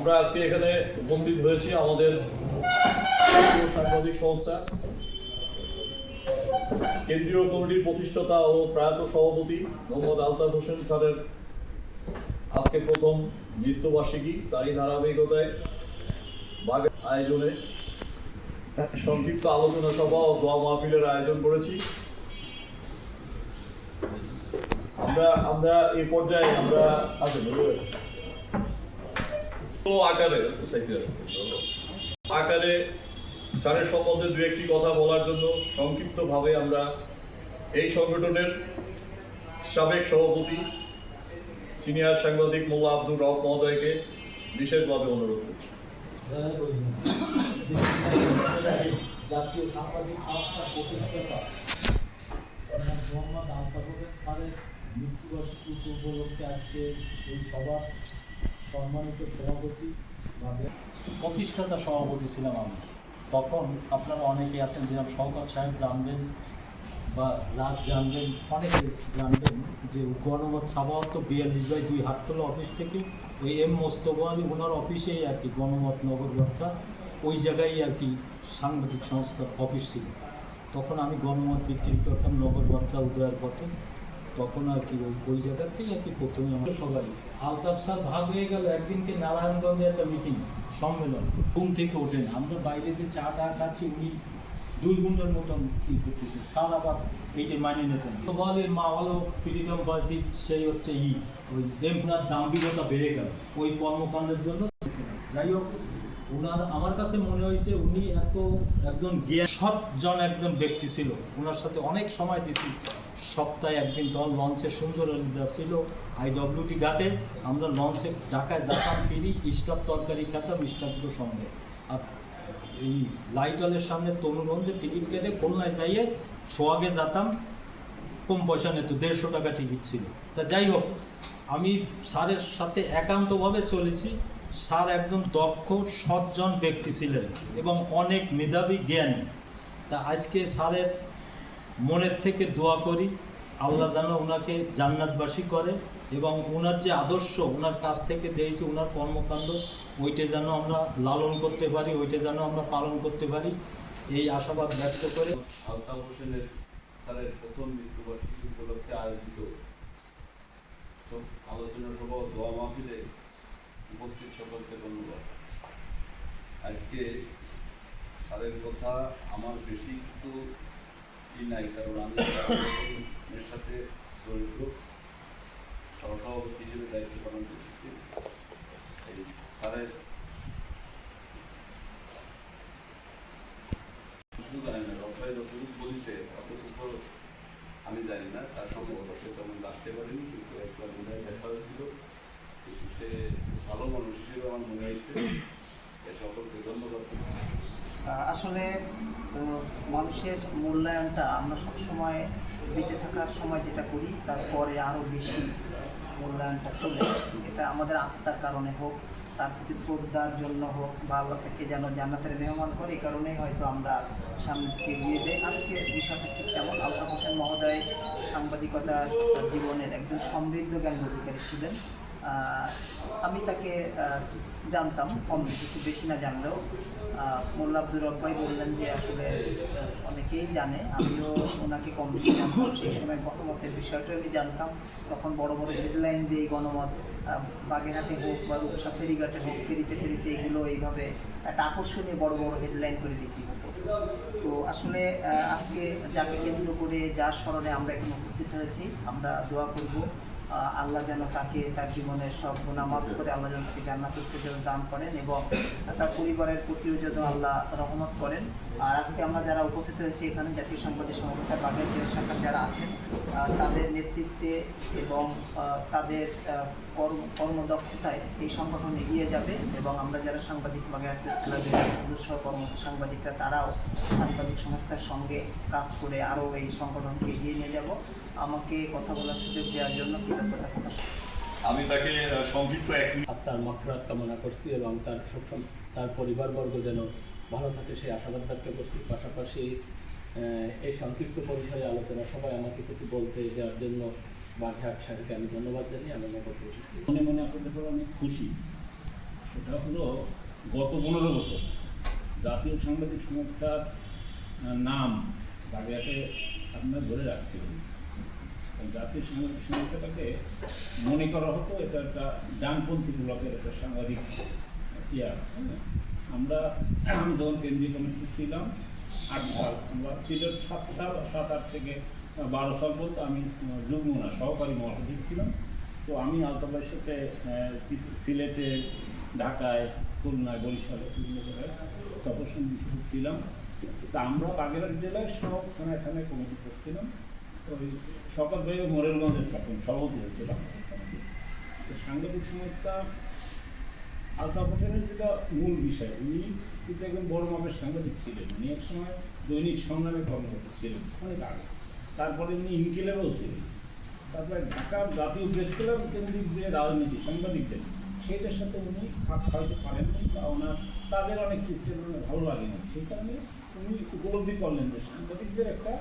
আমরা আজকে এখানে উপস্থিত হয়েছি আমাদের সাংবাদিক সংস্থা কেন্দ্রীয় কমিটির প্রতিষ্ঠাতা ও প্রয়াত সভাপতি মোহাম্মদ আলতাফ হোসেন স্যারের আজকে প্রথম মৃত্যুবার্ষিকী, তারই ধারাবাহিকতায় আয়োজনে সংক্ষিপ্ত আলোচনা সভা ও দোয়া মাহফিলের আয়োজন করেছি। আমরা এই পর্যায়ে আকারে স্যারের সম্বন্ধে দু একটি কথা বলার জন্য সংক্ষিপ্তভাবে আমরা এই সংগঠনের সাবেক সভাপতি সিনিয়র সাংবাদিক মোল্লা আব্দুর রব মহোদয়কে বিশেষভাবে অনুরোধ করছি। জাতীয় সাংবাদিক সংস্থার প্রতিষ্ঠাতা মোহাম্মদ আলতাফ হোসেন স্যারের মৃত্যুবার্ষিকী উপলক্ষে আজকে এই সভার সম্মানিত সভাপতি বা প্রতিষ্ঠাতা সভাপতি ছিলাম আমি। তখন আপনারা অনেকে আছেন, যেরকম শওকত সাহেব জানবেন বা রাত জানবেন, অনেকে জানবেন যে গণমত সাবাহত 42/2 হাটখোলা অফিস থেকে ওই এম মোস্তফা আলী ওনার অফিসেই আর কি গণমত নগর বার্তা, ওই জায়গায় আর কি সাংবাদিক সংস্থার অফিস ছিল। তখন আমি গণমত বিক্রি করতাম নগর বার্তা উদয়ের পথে, তখন আর কি ওই জায়গাতেই আর কি প্রথমে আমাদের সবাই আলতাফ স্যার ভাগ হয়ে গেল। একদিনকে নারায়ণগঞ্জে একটা মিটিং সম্মেলন, ঘুম থেকে ওঠেন, আমরা বাইরে যে চা টা খাচ্ছি উনি 2 ঘন্টার মতন ই করতেছে, স্যার আবার এইটা মানিয়ে নিতেন। বলে মা হলো ফ্রিডম পার্টি, সেই হচ্ছে ওই এমনার দাম্ভিকতা বেড়ে গেল ওই কর্মকাণ্ডের জন্য। যাই হোক, ওনার আমার কাছে মনে হয়েছে উনি একজন সৎজন একজন ব্যক্তি ছিল। ওনার সাথে অনেক সময় দিয়েছি, সপ্তাহে একদিন তখন লঞ্চে সুন্দর ছিল IWT ঘাটে, আমরা লঞ্চে ঢাকায় যেতাম, ফিরি স্টাফ তরকারি খেতাম স্টাফগুলোর সঙ্গে। আর এই লাইট হলের সামনে তনুগঞ্জে টিকিট কেটে খুলনায় যাইয়ে সোয়াগে যেতাম, কম পয়সা নিত, 150 টাকা টিকিট ছিল। তা যাই হোক, আমি স্যারের সাথে একান্তভাবে চলেছি। স্যার একজন দক্ষ সৎজন ব্যক্তি ছিলেন এবং অনেক মেধাবী জ্ঞানী। তা আজকে স্যারের মনের থেকে দোয়া করি আল্লাহ যেন ওনাকে জান্নাতবাসী করে এবং ওনার যে আদর্শ ওনার কাছ থেকে দিয়েছে, ওনার কর্মকাণ্ড, ওইটা যেন আমরা লালন করতে পারি, ওইটা যেন আমরা পালন করতে পারি, এই আশাবাদ ব্যক্ত করে আলতাফ হোসেনের স্যারের প্রথম মৃত্যুবার্ষিকী উপলক্ষে আয়োজিত আলোচনা সভা ও দোয়া মাহফিলে উপস্থিত সকলকে ধন্যবাদ। আজকে স্যারের কথা আমার বেশি কিছু নাই, কারণ আমি এর সাথে জড়িত, সহসভাপতি হিসেবে দায়িত্ব পালন করতেছি। এই স্যারের শুধু জানি না, রব্বাই যতটুকু বলিছে অতটুকু আমি জানি না, তার সঙ্গে স্পর্শে তেমন আসতে পারিনি, কিন্তু একবার মনে হয় দেখা হয়েছিল। কিন্তু সে ভালো মানুষ হিসেবে আমার মনে হয়েছে। সকলকে ধন্যবাদ। আসলে মানুষের মূল্যায়নটা আমরা সবসময় বেঁচে থাকার সময় যেটা করি তারপরে আরও বেশি মূল্যায়নটা চলে আসে। এটা আমাদের আত্মার কারণে হোক, তার প্রতি শ্রদ্ধার জন্য হোক, বা আল্লাহ থেকে যেন জান্নাতের মেহমান করে, এই কারণেই হয়তো আমরা সামনে থেকে এগিয়ে যাই। আজকের বিষয়টা ঠিক তেমন। আলতাফ হোসেন মহোদয় সাংবাদিকতার জীবনের একজন সমৃদ্ধ জ্ঞান অধিকারী ছিলেন। আমি তাকে জানতাম কম বেশি, খুব বেশি না জানলেও। মোল্লা আব্দুর রব ভাই বললেন যে আসলে অনেকেই জানে, আমিও ওনাকে কম বেশি জানতাম। সেই সময় গণমতের বিষয়টা আমি জানতাম। তখন বড় বড় হেডলাইন দিয়ে গণমত বাগেরহাটে হোক বা রূপসা ফেরিঘাটে হোক, ফেরিতে ফেরিতে এগুলো এইভাবে একটা আকর্ষণীয় বড় বড় হেডলাইন করে বিক্রি হতো। তো আসলে আজকে যাকে কেন্দ্র করে যার স্মরণে আমরা এখানে উপস্থিত হয়েছি, আমরা দোয়া করব আল্লাহ যেন তাকে তার জীবনের সব গুনাহ মাফ করে আল্লাহ যেন তাকে জান্নাতুল ফেরদৌস দান করেন এবং তার পরিবারের প্রতিও যেন আল্লাহ রহমত করেন। আর আজকে আমরা যারা উপস্থিত হয়েছি এখানে জাতীয় সাংবাদিক সংস্থার বাগের জেলা শাখার যারা আছেন, তাদের নেতৃত্বে এবং তাদের কর্মদক্ষতায় এই সংগঠন এগিয়ে যাবে এবং আমরা যারা সাংবাদিক বাগেরহাট প্রেস ক্লাবের সদস্য কর্মরত সাংবাদিকরা, তারাও সাংবাদিক সংস্থার সঙ্গে কাজ করে আরও এই সংগঠনকে এগিয়ে নিয়ে যাব। আমাকে কথা বলার সুযোগ দেওয়ার জন্য কৃতজ্ঞতা প্রকাশ। আমি তাকে সংক্ষিপ্ত আত্মার মাগফিরাত কামনা করছি এবং তার পরিবারবর্গ যেন ভালো থাকে সেই আশাবাদ ব্যক্ত করছি। পাশাপাশি এই সংক্ষিপ্ত পরিসরে আলোচনা সবাই আমাকে কিছু বলতে দেওয়ার জন্য বাগেরহাট শাখাকে আমি ধন্যবাদ জানিয়ে আমি মনে মনে আপনাদের উপর অনেক খুশি। সেটা এটা হলো গত 15 বছর জাতীয় সাংবাদিক সংস্থার নাম বাগেরহাটে আপনারা ধরে রাখছিলেন। জাতীয় সাংবাদিক সংস্থাটাকে মনে করা হতো এটা একটা ডানপন্থী ব্লকের একটা সাংবাদিক হ্যাঁ। আমি যখন কেন্দ্রীয় কমিটিতে ছিলাম 8 সাল, আমরা সিলেট 7 থেকে 12 সাল পর্যন্ত আমি যুগ্ম না সহকারী মহাসচিব ছিলাম। তো আমি আলতাফের সাথে সিলেটে, ঢাকায়, খুলনায়, বরিশালে বিভিন্ন জায়গায় সফর সঙ্গী ছিলাম। তা আমরা বাগেরহাট জেলায় সব থানায় কমিটি করছিলাম। ওই সকাল ভাই মোরেলগঞ্জের তখন সভাপতি হয়েছিলাম। তো সাংবাদিক সংস্থা আলতাফ হোসেনের যেটা মূল বিষয়, উনি কিন্তু একজন বড় মাপের সাংবাদিক ছিলেন। উনি এক সময় দৈনিক সংগ্রামে কর্মরত ছিলেন অনেক আগে। তারপরে উনি ইনকিলাবেও ছিলেন। তারপরে ঢাকার জাতীয় প্রেস ক্লাব কেন্দ্রিক যে রাজনীতি সাংবাদিকদের, সেইটার সাথে উনি খাপ খাওয়াইতে পারেননি বা ওনার তাদের অনেক সিস্টেম ভালো লাগেনি। সেই কারণে উনি উপলব্ধি করলেন যে সাংবাদিকদের একটা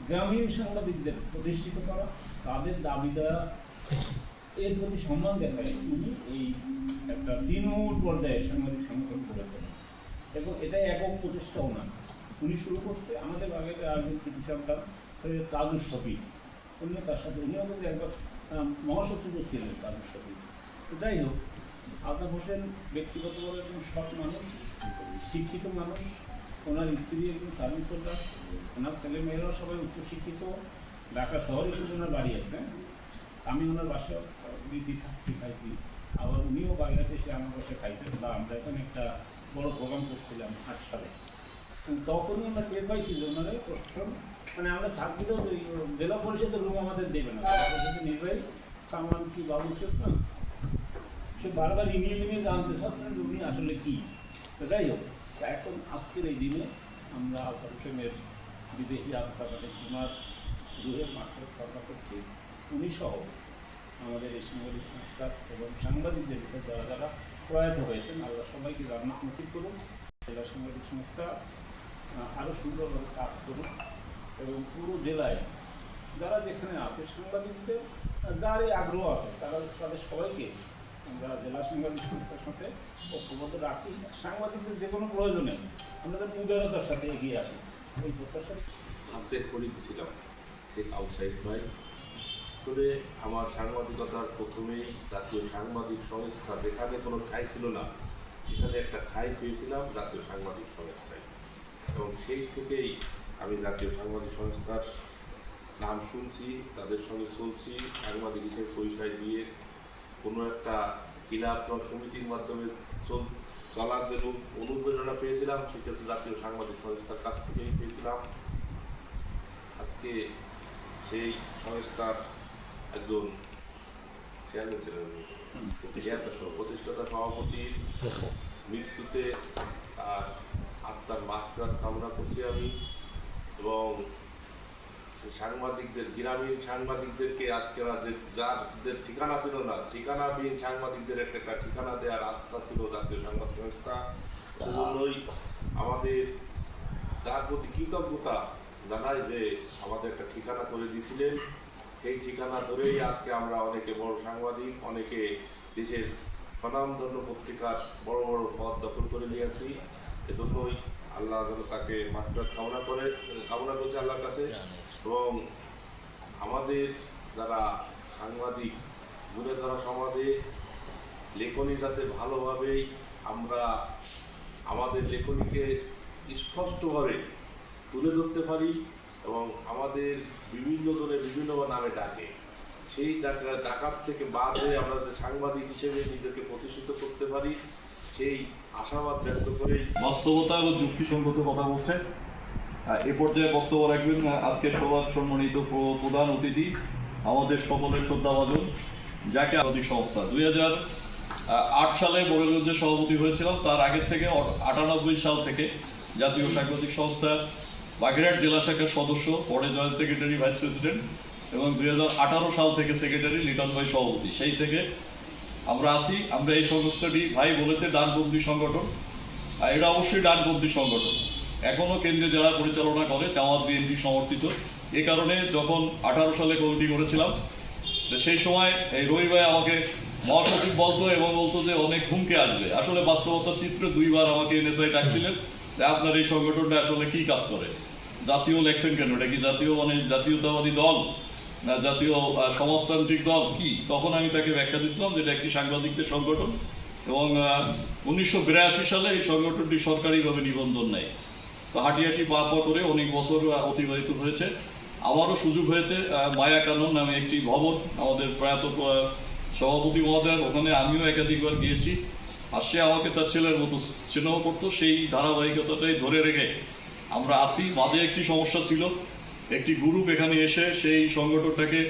গ্রামীণ সাংবাদিকদের প্রতিষ্ঠিত করা, তাদের দাবি দেওয়া, এর প্রতি সম্মান দেখায় উনি এই একটা তৃণমূল পর্যায়ে সাংবাদিক সংগঠন গড়ে তোলেন। এবং এটাই একক প্রচেষ্টাও না, উনি শুরু করছে আমাদের আগে একজন কৃতি সন্তান সৈয়দ তাজুর শফি, উনি তার সাথে উনিও কিন্তু একবার মহাসচিব ছিলেন তাজুর শফি। তো যাই হোক, আলতাফ হোসেন ব্যক্তিগতভাবে একজন সৎ মানুষ, শিক্ষিত মানুষ, ওনার স্ত্রী একজন সার্ভিস হোল্ডার, ওনার ছেলেমেয়েরাও সবাই উচ্চশিক্ষিত, ঢাকা শহরে কিন্তু ওনার বাড়ি আছে। আমি ওনার বাসায় দিয়েছি, খাইছি, আবার উনিও বাগেরহাটে এসে আমার বাসায় খাইছেন। বা আমরা এখানে একটা বড় প্রোগ্রাম করছিলাম 8 সালে। তখনই আমরা টের পাইছি যে ওনারা প্রশাসন, মানে আমরা থাকলেও জেলা পরিষদের রুম আমাদের দেবে না। জেলা পরিষদের নির্বাহী সামান কি বাবু শেখ না, সে বারবার ইনিয়ে জানতে চাচ্ছেন যে উনি আসলে কী। তো যাই হোক, এখন আজকের এই দিনে আমরা আলতাফ হোসেনের বিদেশি আত্মাকে ওনার রুহের মাঠে চর্চা করছি। উনি সহ আমাদের এই সাংবাদিক সংস্থা এবং সাংবাদিকদের ভিতরে যারা প্রয়াত হয়েছেন, আল্লাহ সবাইকে জান্নাত নসিব করুন। জেলা সাংবাদিক সংস্থা আরও সুন্দরভাবে কাজ করুন এবং পুরো জেলায় যারা যেখানে আছে সাংবাদিকদের যার এই আগ্রহ আছে তাদের সবাইকে আমরা জেলা সাংবাদিক সংস্থার সাথে ঐক্যবদ্ধ রাখি। সাংবাদিকদের যে কোনো প্রয়োজনে আমরা যেন উদারতার সাথে এগিয়ে আসি, ওই প্রত্যাশা। হাতের খড়িতে ছিলাম শেখ আউটসাইড ভাই। তবে আমার সাংবাদিকতার প্রথমেই জাতীয় সাংবাদিক সংস্থা, যেখানে কোনো ঠাঁই ছিল না সেখানে একটা ঠাঁই পেয়েছিলাম জাতীয় সাংবাদিক সংস্থায়। এবং সেই থেকেই আমি জাতীয় সাংবাদিক সংস্থার নাম শুনছি, তাদের সঙ্গে চলছি, সাংবাদিক হিসেবে পরিচয় দিয়ে কোনো একটা ক্লাব বা সমিতির মাধ্যমে চলার জন্য অনুপ্রেরণা পেয়েছিলাম, সেক্ষেত্রে জাতীয় সাংবাদিক সংস্থার কাছ থেকেই পেয়েছিলাম। আজকে সেই সংস্থার একজন চেয়ারম্যান ছিলেন, প্রতিষ্ঠাতা সভাপতির মৃত্যুতে তার আত্মার মাগফিরাত কামনা করছি আমি। এবং সাংবাদিকদের, গ্রামীণ সাংবাদিকদেরকে আজকে যাদের ঠিকানা ছিল না, ঠিকানাবিহীন সাংবাদিকদের একটা ঠিকানা দেওয়ার আস্থা ছিল জাতীয় সাংবাদিক সংস্থা। সেজন্যই আমাদের তার প্রতি কৃতজ্ঞতা জানাই যে আমাদের একটা ঠিকানা করে দিয়েছিলেন। সেই ঠিকানা ধরেই আজকে আমরা অনেকে বড় সাংবাদিক, অনেকে দেশের স্বনামধন্য পত্রিকার বড় বড় পদ দখল করে নিয়েছি। এজন্যই আল্লাহ যেন তাকে মাগফিরাত কামনা করছে আল্লাহর কাছে। এবং আমাদের যারা সাংবাদিক ঘুরে ধরা সমাজে লেখনী যাতে ভালোভাবেই আমরা আমাদের লেখনীকে স্পষ্টভাবে তুলে ধরতে পারি এবং আমাদের বিভিন্ন জনে বিভিন্ন নামে ডাকে, সেই ডাকার থেকে বাদ হয়ে আমরা সাংবাদিক হিসেবে নিজেকে প্রতিষ্ঠিত করতে পারি, সেই আশাবাদ ব্যক্ত করেই বাস্তবতা এবং যুক্তিসঙ্গত কথা বলছে। এ পর্যায়ে বক্তব্য রাখবেন আজকে সভার সম্মানিত প্রধান অতিথি, আমাদের সকলের শ্রদ্ধাভাজন, যাকে সাংবাদিক সংস্থা 2008 সালে মোরেলগঞ্জে সভাপতি হয়েছিলাম। তার আগের থেকে 98 সাল থেকে জাতীয় সাংবাদিক সংস্থা বাগেরহাট জেলা শাখার সদস্য, পরে জয়েন্ট সেক্রেটারি, ভাইস প্রেসিডেন্ট, এবং 2018 সাল থেকে সেক্রেটারি, লিটন ভাই সভাপতি। সেই থেকে আমরা আসি। আমরা এই সংস্থাটি, ভাই বলেছে ডানপন্থী সংগঠন, এটা অবশ্যই ডানপন্থী সংগঠন, এখনও কেন্দ্রীয় জেলা পরিচালনা করে জামাত বিএনপি সমর্থিত। এ কারণে যখন 18 সালে কমিটি করেছিলাম তো সেই সময় এই রবি ভাই আমাকে মহাসচিব বলতো এবং বলতো যে অনেক হুমকি আসবে। আসলে বাস্তবতার চিত্রে 2বার আমাকে এনএসআই ডাকছিলেন যে আপনার এই সংগঠনটা আসলে কি কাজ করে, জাতীয় লেখছেন কেন, এটা কি জাতীয় মানে জাতীয়তাবাদী দল না জাতীয় সমাজতান্ত্রিক দল কি? তখন আমি তাকে ব্যাখ্যা দিচ্ছিলাম যে এটা একটি সাংবাদিকদের সংগঠন এবং 1982 সালে এই সংগঠনটি সরকারিভাবে নিবন্ধন নেয়। তো হাঁটি হাঁটি পা পা করে অনেক বছর অতিবাহিত হয়েছে। আমারও সুযোগ হয়েছে মায়া কানন নামে একটি ভবন আমাদের প্রয়াত সভাপতি মহোদয়, ওখানে আমিও একাধিকবার গিয়েছি। আর সে আমাকে তার ছেলের মতো স্নেহ করতো। সেই ধারাবাহিকতাটাই ধরে রেখে আমরা আসি। মাঝে একটি সমস্যা ছিল, একটি গ্রুপ এখানে এসে সেই সংগঠনটাকে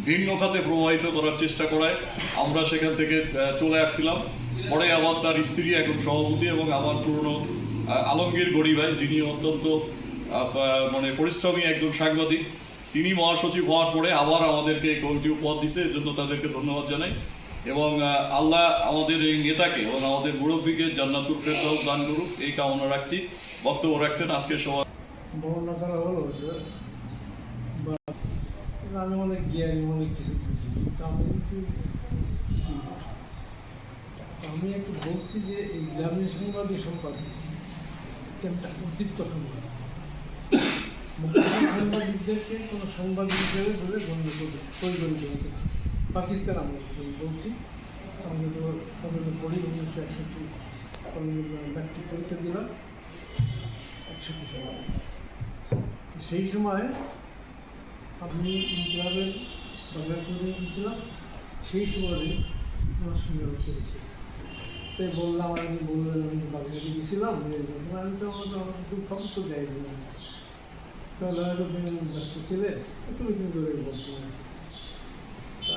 ভিন্ন খাতে প্রবাহিত করার চেষ্টা করায় আমরা সেখান থেকে চলে আসছিলাম। পরে আবার তার স্ত্রী এখন সভাপতি এবং আমার পুরনো আলমগীর গড়ি ভাই, যিনি অত্যন্ত মানে পরিশ্রমী একজন সাংবাদিক, তিনি মহাসচিব হওয়ার পরে আবার আমাদেরকে এই কমিটি উপহার দিছে, এর জন্য তাদেরকে ধন্যবাদ জানাই। এবং আল্লাহ আমাদের এই নেতাকে এবং আমাদের মুরব্বীকে জান্নাতুল ফেরদাউস দান করুক এই কামনা রাখছি। বক্তব্য রাখছেন আজকে সভা বর্ণনা করা হলো যে আমি অনেক জ্ঞানী, অনেক কিছু বুঝি, কিন্তু আমি কিন্তু কিছুই না। আমি একটু বলছি যে এই গ্রামীণ সাংবাদিক সম্পাদক এটা একটা উচিত কথা বলি। সাংবাদিকদেরকে কোনো সাংবাদিক হিসেবে বলে গণ্য করবে পরিগণিত হতে না। পাকিস্তান আমরা বলছি, আমি তো কলেজে পড়ি 1961 কলেজে ম্যাট্রিক পরীক্ষা দিলাম 61 সালে। সেই সময় আমি ইনকলাবের বাংলা প্রতিনিধি ছিলাম, সেই সময় আমার সঙ্গে করেছি। তাই বললাম, আমি বললেন আমি বাংলাদেশে গিয়েছিলাম, আমি তো আমার খুব খবর তো দেয়নি, তাহলে হয়তো ব্যস্ত ছিলে, তুমি কিন্তু বলতে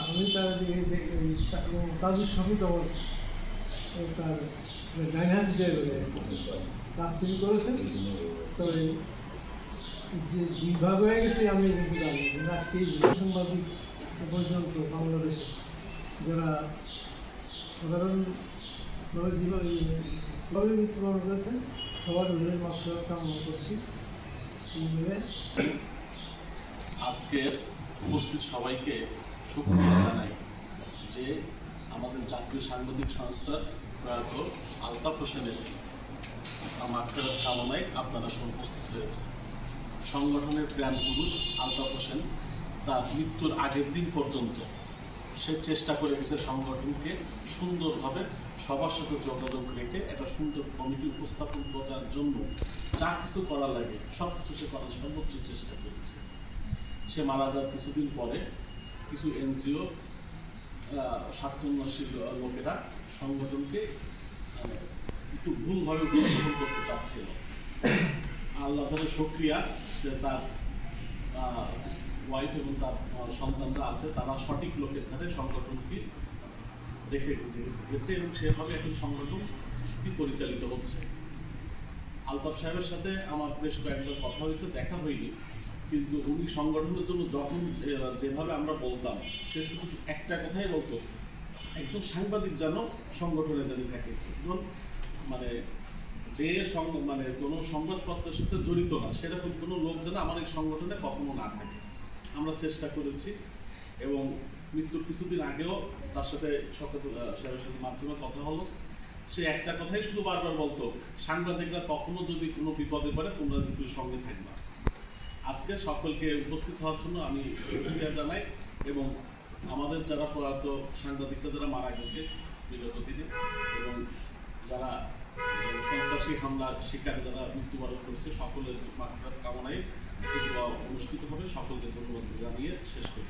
আমি তার কাজের সঙ্গে তখন তার ডাইন হাত হিসেবে কাজ তিনি করেছেন। তবে যে বিভাগ হয়ে গেছে আমি কিন্তু জানি না। আজকে সাংবাদিক পর্যন্ত বাংলাদেশে যারা সাধারণভাবে জীবনে মৃত্যুবরণ করেছেন সবার রোগের মাত্রা কামনা করছি। আজকে উপস্থিত সবাইকে শুকরিয়া জানাই যে আমাদের জাতীয় সাংবাদিক সংস্থা প্রয়াত আলতাফ হোসেনের মাত্রার কামনায় আপনারা সব উপস্থিত হয়েছে। সংগঠনের প্রাণ পুরুষ আলতাফ হোসেন তার মৃত্যুর আগের দিন পর্যন্ত সে চেষ্টা করে গেছে সংগঠনকে সুন্দরভাবে সবার সাথে যোগাযোগ রেখে একটা সুন্দর কমিটি উপস্থাপন করার জন্য যা কিছু করা লাগে সব কিছু সে করার সর্বোচ্চ চেষ্টা করেছে। সে মারা যাওয়ার কিছুদিন পরে কিছু এনজিও স্বার্থন্বেষী লোকেরা সংগঠনকে একটু ভুলভাবে উপস্থাপন করতে চাচ্ছিল। আল্লাহ তাআলার শুকরিয়া যে তার ওয়াইফ এবং তার সন্তানরা আছে, তারা সঠিক লোকের ধারে সংগঠনকে রেখে গেছে এবং সেভাবে এখন সংগঠনটি পরিচালিত হচ্ছে। আলতাফ সাহেবের সাথে আমার বেশ কয়েকবার কথা হয়েছে, দেখা হয়নি, কিন্তু উনি সংগঠনের জন্য যখন যেভাবে আমরা বলতাম সে শুধু একটা কথাই বলতো, একজন সাংবাদিক যেন সংগঠনে জানি থাকে, মানে যে মানে কোনো সংবাদপত্রের সাথে জড়িত না সেরকম কোনো লোক যেন আমার এই সংগঠনে কখনো না থাকে। আমরা চেষ্টা করেছি এবং মৃত্যুর কিছুদিন আগেও তার সাথে সাহেবের সাথে মাধ্যমে কথা হলো। সে একটা কথাই শুধু বারবার বলতো, সাংবাদিকরা কখনো যদি কোনো বিপদে পড়ে তোমরা কিন্তু সঙ্গে থাকবা। আজকে সকলকে উপস্থিত হওয়ার জন্য আমি শুকরিয়া জানাই এবং আমাদের যারা প্রয়াত সাংবাদিকরা যারা মারা গেছে বিগত দিনে এবং যারা সন্ত্রাসী হামলার শিকারে যারা মৃত্যুবরণ করেছে সকলের মাত্রার কামনায় অনুষ্ঠিত হবে। সকলকে ধন্যবাদ জানিয়ে শেষ করছি।